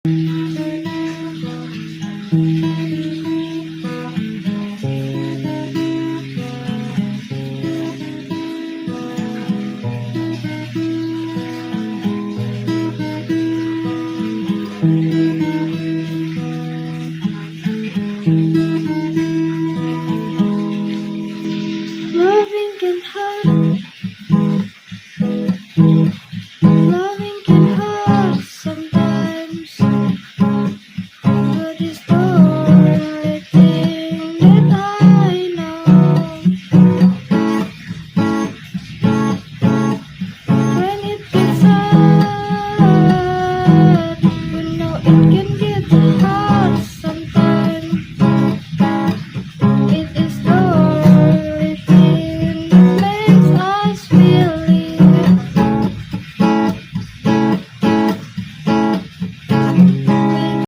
Loving can hurt. Loving can hurt sometimes, but it's the only thing that I know. When it gets hard, you know it can